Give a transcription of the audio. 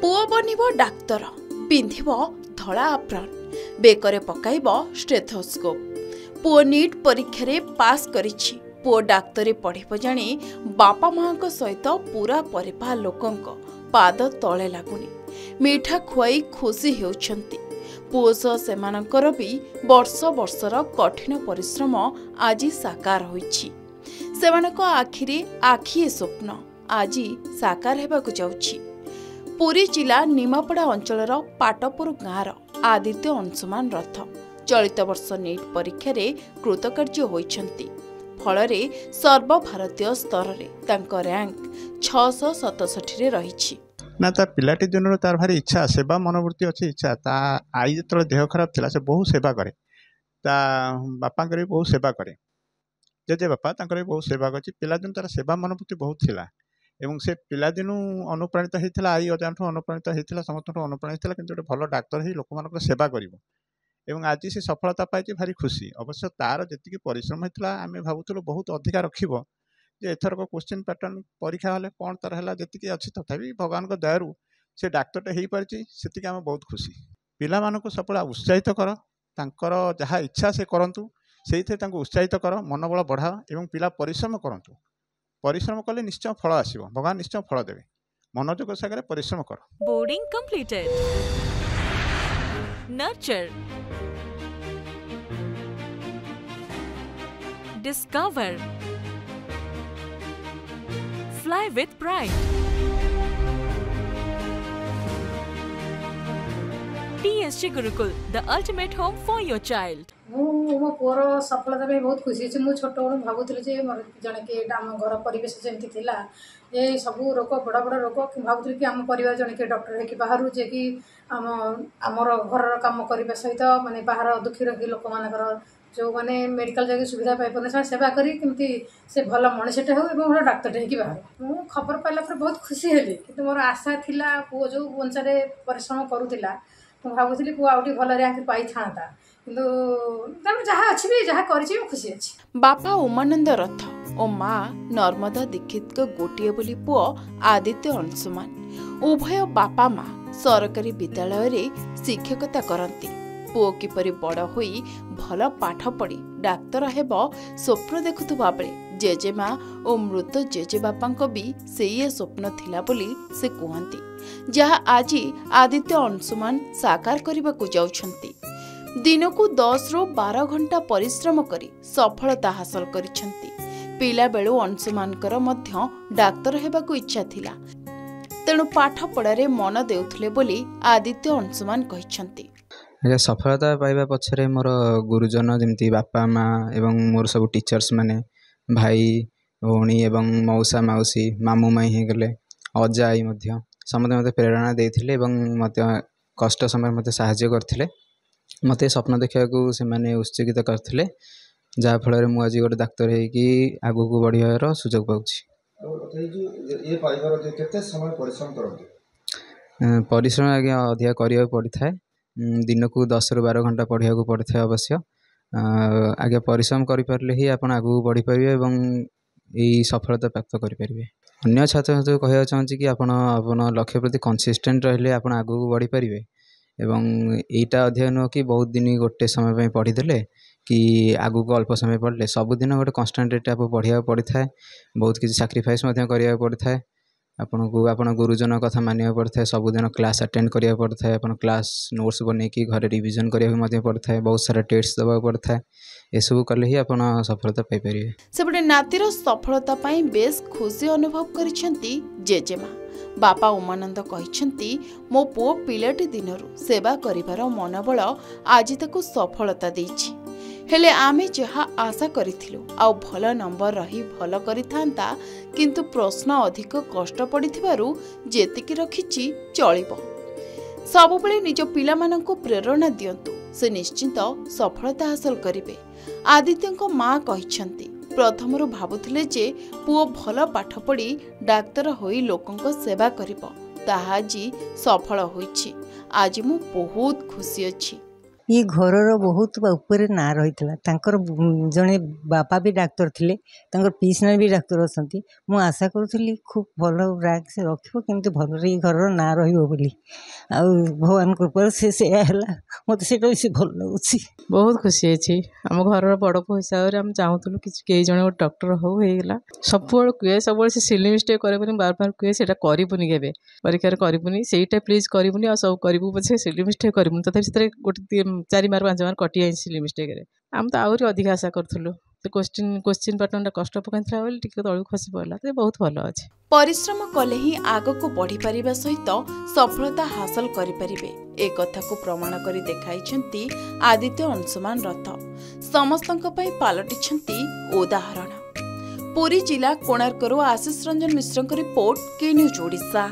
पुओ बनिब डाक्तर पिंधिब धला आप्रन बेकरे पकाइब स्टेथोस्कोप। पुओ नीट परीक्षा रे पास करिछि। पुओ डाक्तरी पढ़िब जानी बापा माँ सहित पूरा परिवार लोकंक पाद तले लागुनी मीठा खुआई खुशी हेउछंती। पुओ सह सेमानकर भी वर्ष वर्षर कठिन परिश्रम आज साकार होइछि। सेमानक आखिरे आखिए स्वप्न आज साकार हेबाकु जाउछि। पुरी जिला निमापड़ा अंचलर पाटपुर गाँवर आदित्य अंशुमान रथ चलित वर्ष नीट परीक्षा रे कृतकार्य होइछंती। फलरे सर्वभारतीय स्तर रे तांको रैंक 667 रे रहिछि। ना ता पिलाटी दिन तार भारी इच्छा सेवा मनोवृत्ति अच्छी इच्छा ता आई जो देह खराब थिला से बहुत सेवा करे ता बापा भी बहुत सेवा करे जेजे बापा भी बहुत सेवा कर पिलादिन तार सेवा मनोवृत्ति बहुत थिला एवं से पिलादिनू अनुप्राणित होता आई अजाठू अनुप्राणित होता समस्त अनुप्राणित होता कि भल डाक्तर ही लोक मान सेवा कर आज से सफलता पाई भारी खुशी। अवश्य तार जी परिश्रम होता आम भावुलु बहुत अधिका रखिब जे एथरक क्वेश्चन पैटर्न परीक्षा हेल्ले कौन तार है जी अच्छी तथापि भगवान दयारू से डाक्तरटे हो पारी से आम बहुत खुशी। पिला मानक सब उत्साहित कर तांकर जहाँ इच्छा से करंतु से उत्साहित कर मनोबल बढ़ाओ एवं पिला परिश्रम करंतु। परिश्रम कले निश्चय फल आसीबो भगवान निश्चय फल देवे। मनोयोग सागर परिश्रम कर। Boarding completed. Nurture discover fly with pride TSG Gurukul the ultimate home for your child. मो पुअर सफलता में बहुत खुशी अच्छी। मुझे छोट बड़ू भावुली जड़े कि आम घर परिवेश जमी थी ये सब रोग बड़ बड़ रोग भावुली कि आम परिवार जड़े कि डॉक्टर है कि बाहर जे कि आमर घर काम करने सहित माने बाहर दुखी रोगी लोक मानकर जो मैंने मेडिकल जगह सुविधा पाई से सेवा करी से भल मनीषटे हो भल डाक्तरटे हो बाहर मु खबर पाइला बहुत खुशी हेली कि मोर आशा थिला पुओ जो अनुसार परिश्रम करूला भावुली पुओ आउट भल रैंक पाई था किंतु जहाँ अच्छी भी जहाँ करी खुशी अच्छी। बापा उमानंद रथ और माँ नर्मदा दीक्षित को गोटे बोली पुओ आदित्य अंशुमान उभय बापा माँ सरकारी विद्यालय रे शिक्षकता करती। पुओ किपरि बड़ होई भल पाठ पढ़ी डाक्तर हेब स्वप्न देखुवा बेले जेजेमा और मृत जेजे बापा भी से स्वप्न थिला बोली से कहती जहाँ आज आदित्य अंशुमान साकार करने को जाउछंती। दिन को 10 ରୁ 12 घंटा परिश्रम करी सफलता हासिल करिछंती। पिला बेलू अंशुमानकर मध्य डाक्तर हेबाकु इच्छा थिला तेणु पाठ पढ़ारे मन देउथले बोली आदित्य अंशुमान कहिछंती। सफलता पाइबा पछरे मोर गुरुजन जमती बापा माँ एवं मोर सब टीचर्स माने भाई भौणी एवं मौसा माउसी मामू माई हे गले अजा आई मध्य समस्त मते प्रेरणा देथिले एवं मते कष्ट समय मते सहायता करथिले। मते स्वप्न देखा से माने उत्साहित करथिले जहाँ फल मु आज गोटे डाक्तर होगी आगू को बढ़िया सुजोग पाउछि। परिश्रम आगे अधिका करिया पड़ी था दिन को 10 ରୁ 12 घंटा पढ़िया को पड़ी था अवश्य आगे परिश्रम करें ही आप आगू बढ़ी पारे और यही सफलता प्राप्त करें। अन्य छात्र छात्री कहना चाहूँगी कि आप लक्ष्य प्रति कंसिस्टेंट रहिले आप आगू को बढ़ी पारे एवं यहीटा अध्ययन नुह कि बहुत दिन गोटे समय पढ़ीदे कि आगू को अल्प समय पढ़ले सबुदिन गोटे कन्स्टांट रेट आप पढ़ा पड़ी था बहुत किसी सैक्रिफाइस करा पड़ी था आपन को आपन गुरुजन कथा मानिया पड़ता है सबुदिन क्लास अटेंड करिया पड़ता है अपन क्लास नोट्स बन कि घर रिविजन करिया पड़ता है बहुत सारा टेस्ट देवा पड़ता है ये सब कले ही अपन सफलता पाई परिबे। सेपटे नातीर सफलता पाई बेस खुशी अनुभव करिसेंती जेजेमा। बापा उमानंद कहिसेंती मो पुओ पिलाटी दिनरु सेवा करिवार मनोबल आज ताकू सफलता देछि हेले आमे जहाँ आशा करिथिलु आ भल नंबर रही भल करिथांता किंतु प्रश्न अधिक कष्ट पड़िथिबारु जेतिकी रखिछि चलिबो। सबुबेले निज पिलामानंकु प्रेरणा दियंतु से निश्चित सफलता हासिल करिवे। आदित्यंको माँ कहिसेंती प्रथमरु भाबुथिले जे पुओ भल पाठ पढ़ी डाक्तर होई लोकंको सेवा करिबो ताहा जी सफल होइछि। आज मु बहुत खुशी अछि। ये घरर बहुत ऊपर ना रही जड़े बापा भी डाक्तर थे पीसना भी डाक्तर अच्छा मु आशा करूँ खूब भल रैंक से रखो केमती भल घर ना रही भगवान कृपा से मत से भल लगुच बहुत खुशी अच्छी आम घर बड़ पु हिसाब से आम चाहूलु कि कई जन गोटे डॉक्टर होगा सब कहे सब से सिली मिस्टेक कर बार बार कहे से करबुनि के परीक्षा करबुनि से प्लीज करबुनि आ सब करूँ पछे सिली मिस्टेक करबुनि तथा से गोटे 4 मार्क 5 मार्क कटि जाए सिली मिस्टेक आम तो आहरी अधिक आशा करूँ क्वेश्चन पैटर्न कष्ट पकड़ा तलू खसी पड़ा तो बहुत भल अच्छे परिश्रम कले ही आगको बढ़ी पारिबा सहित सफलता हासिल करिपारिबे ए कथा को प्रमाण करी देखाइछंती आदित्य अंशुमान रथ समस्तंक पई पालटिछंती उदाहरण। पुरी जिला कोणार्करो आशीष रंजन मिश्रଙ୍କ रिपोर्ट के न्यूज ओडिशा।